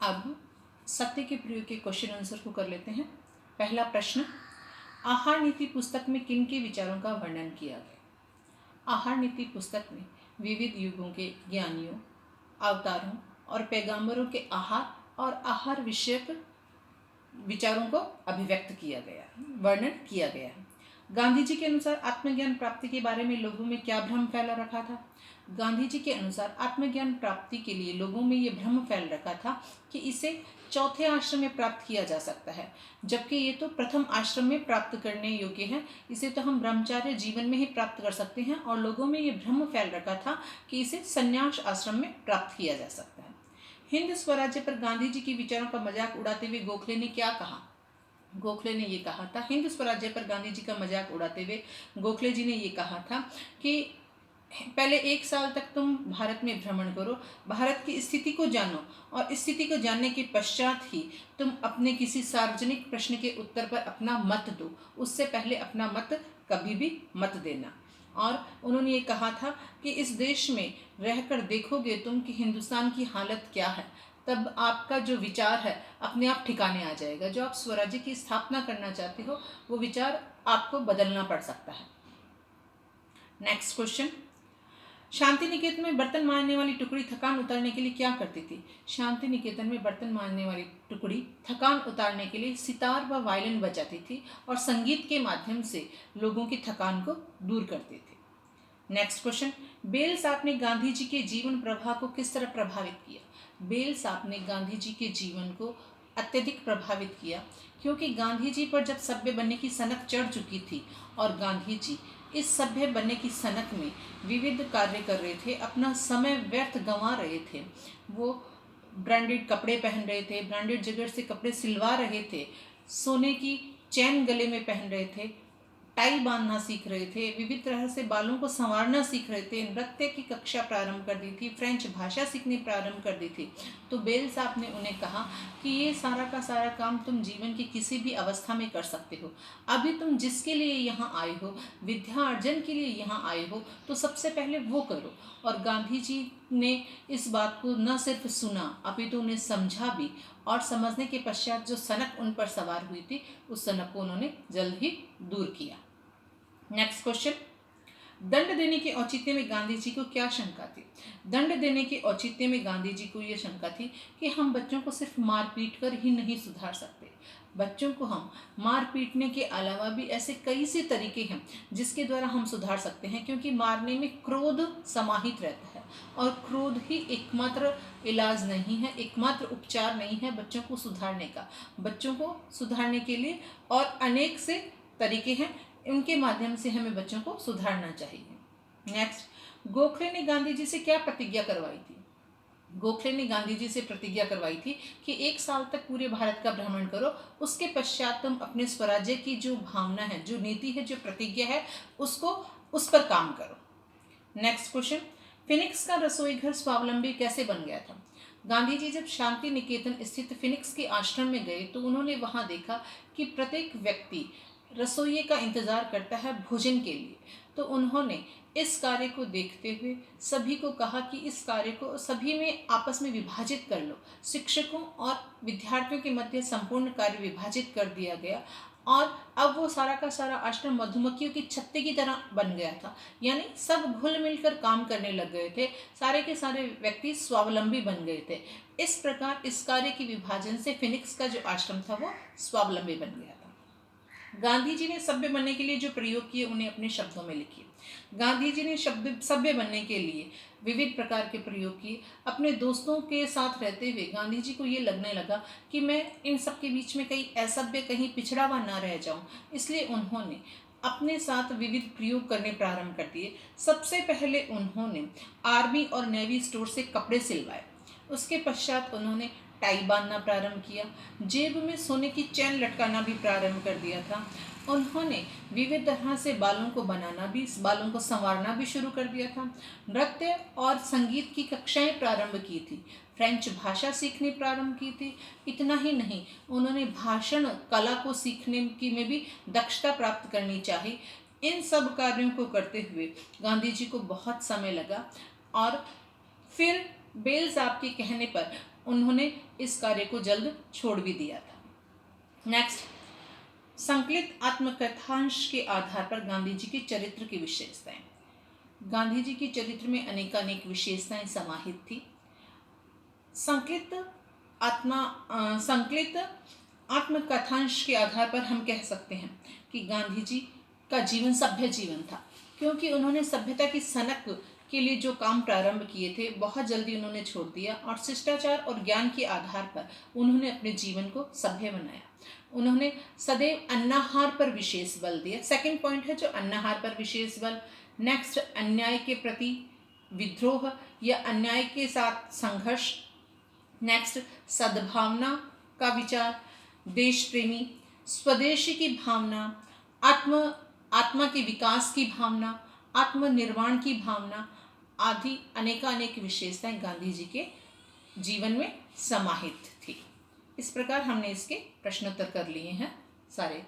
अब सत्य के प्रयोग के क्वेश्चन आंसर को कर लेते हैं। पहला प्रश्न, आहार नीति पुस्तक में किन के विचारों का वर्णन किया गया? आहार नीति पुस्तक में विविध युगों के ज्ञानियों, अवतारों और पैगंबरों के आहार और आहार विषयक विचारों को अभिव्यक्त किया गया, वर्णन किया गया है। गांधी जी के अनुसार आत्मज्ञान प्राप्ति के बारे में लोगों में क्या भ्रम फैला रखा था? गांधी जी के अनुसार आत्मज्ञान प्राप्ति के लिए लोगों में ये भ्रम फैल रखा था कि इसे चौथे आश्रम में प्राप्त किया जा सकता है, जबकि ये तो प्रथम आश्रम में प्राप्त करने योग्य है। इसे तो हम ब्रह्मचार्य जीवन में ही प्राप्त कर सकते हैं, और लोगों में ये भ्रम फैल रखा था कि इसे संन्यास आश्रम में प्राप्त किया जा सकता है। हिंद स्वराज्य पर गांधी जी के विचारों का मजाक उड़ाते हुए गोखले ने क्या कहा? गोखले ने ये कहा था, हिंद स्वराज्य पर गांधी जी का मजाक उड़ाते हुए गोखले जी ने ये कहा था कि पहले 1 साल तक तुम भारत में भ्रमण करो, भारत की स्थिति को जानो, और स्थिति को जानने के पश्चात ही तुम अपने किसी सार्वजनिक प्रश्न के उत्तर पर अपना मत दो। उससे पहले अपना मत कभी भी मत देना। और उन्होंने ये कहा था कि इस देश में रहकर देखोगे तुम कि हिंदुस्तान की हालत क्या है, तब आपका जो विचार है अपने आप ठिकाने आ जाएगा। जो आप स्वराज्य की स्थापना करना चाहते हो वो विचार आपको बदलना पड़ सकता है। नेक्स्ट क्वेश्चन, शांति निकेतन में बर्तन मांजने वाली टुकड़ी थकान उतारने के लिए क्या करती थी? शांति निकेतन में बर्तन मांजने वाली टुकड़ी थकान उतारने के लिए सितार व वायलिन बजाती थी और संगीत के माध्यम से लोगों की थकान को दूर करती थी। नेक्स्ट क्वेश्चन, बेल साहब ने गांधी जी के जीवन प्रवाह को किस तरह प्रभावित किया? बेल साहब ने गांधी जी के जीवन को अत्यधिक प्रभावित किया, क्योंकि गांधी जी पर जब सभ्य बनने की सनक चढ़ चुकी थी और गांधी जी इस सभ्य बनने की सनक में विविध कार्य कर रहे थे, अपना समय व्यर्थ गंवा रहे थे। वो ब्रांडेड कपड़े पहन रहे थे, ब्रांडेड जगह से कपड़े सिलवा रहे थे, सोने की चैन गले में पहन रहे थे, टाई बांधना सीख रहे थे, विविध तरह से बालों को संवारना सीख रहे थे, नृत्य की कक्षा प्रारंभ कर दी थी, फ्रेंच भाषा सीखनी प्रारंभ कर दी थी। तो बेल साहब ने उन्हें कहा कि ये सारा का सारा काम तुम जीवन की किसी भी अवस्था में कर सकते हो। अभी तुम जिसके लिए यहाँ आए हो, विद्या अर्जन के लिए यहाँ आए हो, तो सबसे पहले वो करो। और गांधी जी ने इस बात को न सिर्फ सुना अपितु उन्हें समझा भी, और समझने के पश्चात जो सनक उन पर सवार हुई थी उस सनक को उन्होंने जल्द ही दूर किया। नेक्स्ट क्वेश्चन, दंड देने के औचित्य में गांधी जी को क्या शंका थी? दंड देने के औचित्य में गांधी जी को यह शंका थी कि हम बच्चों को सिर्फ मार पीट कर ही नहीं सुधार सकते। बच्चों को हम मार पीटने के अलावा भी ऐसे कई से तरीके हैं जिसके द्वारा हम सुधार सकते हैं, क्योंकि मारने में क्रोध समाहित रहता है, और क्रोध ही एकमात्र इलाज नहीं है, एकमात्र उपचार नहीं है बच्चों को सुधारने का। बच्चों को सुधारने के लिए और अनेक से तरीके हैं, उनके माध्यम से हमें बच्चों को सुधारना चाहिए। नेक्स्ट, गोखले ने गांधी जी से क्या प्रतिज्ञा करवाई थी? गोखले ने गांधी जी से प्रतिज्ञा करवाई थी कि 1 साल तक पूरे भारत का भ्रमण करो, उसके पश्चात तुम अपने स्वराज्य की जो भावना है, जो नीति है, जो प्रतिज्ञा है, उस पर काम करो। नेक्स्ट क्वेश्चन, फिनिक्स का रसोई घर स्वावलंबी कैसे बन गया था? गांधी जी जब शांति निकेतन स्थित फिनिक्स के आश्रम में गए तो उन्होंने वहां देखा कि प्रत्येक व्यक्ति रसोइये का इंतजार करता है भोजन के लिए। तो उन्होंने इस कार्य को देखते हुए सभी को कहा कि इस कार्य को सभी में आपस में विभाजित कर लो। शिक्षकों और विद्यार्थियों के मध्य संपूर्ण कार्य विभाजित कर दिया गया, और अब वो सारा का सारा आश्रम मधुमक्खियों की छत्ते की तरह बन गया था, यानी सब घुल मिलकर काम करने लग गए थे, सारे के सारे व्यक्ति स्वावलंबी बन गए थे। इस प्रकार इस कार्य के विभाजन से फिनिक्स का जो आश्रम था वो स्वावलंबी बन गया था। गांधी जी ने सभ्य बनने के लिए जो प्रयोग किए उन्हें अपने शब्दों में लिखिए। गांधी जी ने सभ्य बनने के लिए विविध प्रकार के प्रयोग किए। अपने दोस्तों के साथ रहते हुए गांधी जी को ये लगने लगा कि मैं इन सब के बीच में कहीं असभ्य, कहीं पिछड़ा हुआ ना रह जाऊं, इसलिए उन्होंने अपने साथ विविध प्रयोग करने प्रारंभ कर दिए। सबसे पहले उन्होंने आर्मी और नेवी स्टोर से कपड़े सिलवाए। उसके पश्चात उन्होंने टाई बांधना प्रारंभ किया, जेब में सोने की चैन लटकाना भी प्रारंभ कर दिया था। उन्होंने विविध तरह से बालों को बनाना भी, बालों को संवारना भी शुरू कर दिया था। नृत्य और संगीत की कक्षाएं प्रारंभ की थी, फ्रेंच भाषा सीखनी प्रारंभ की थी। इतना ही नहीं, उन्होंने भाषण कला को सीखने की में भी दक्षता प्राप्त करनी चाहिए। इन सब कार्यों को करते हुए गांधी जी को बहुत समय लगा, और फिर बेल साहब के कहने पर उन्होंने इस कार्य को जल्द छोड़ भी दिया था। नेक्स्ट, संकलित आत्मकथांश के आधार पर गांधी जी के चरित्र की विशेषताएं। गांधी जी के चरित्र में अनेकानेक विशेषताएं समाहित थी। संकलित आत्मकथांश के आधार पर हम कह सकते हैं कि गांधी जी का जीवन सभ्य जीवन था, क्योंकि उन्होंने सभ्यता की सनक के लिए जो काम प्रारंभ किए थे बहुत जल्दी उन्होंने छोड़ दिया और शिष्टाचार और ज्ञान के आधार पर उन्होंने अपने जीवन को सभ्य बनाया। उन्होंने सदैव अन्नाहार पर विशेष बल दिया। सेकंड पॉइंट है जो अन्नाहार पर विशेष बल। नेक्स्ट, अन्याय के प्रति विद्रोह या अन्याय के साथ संघर्ष। नेक्स्ट, सद्भावना का विचार, देश प्रेमी, स्वदेशी की भावना, आत्मा के विकास की भावना, आत्मनिर्वाण की भावना आदि अनेकानेक विशेषताएं गांधी जी के जीवन में समाहित थी। इस प्रकार हमने इसके प्रश्नोत्तर कर लिए हैं सारे।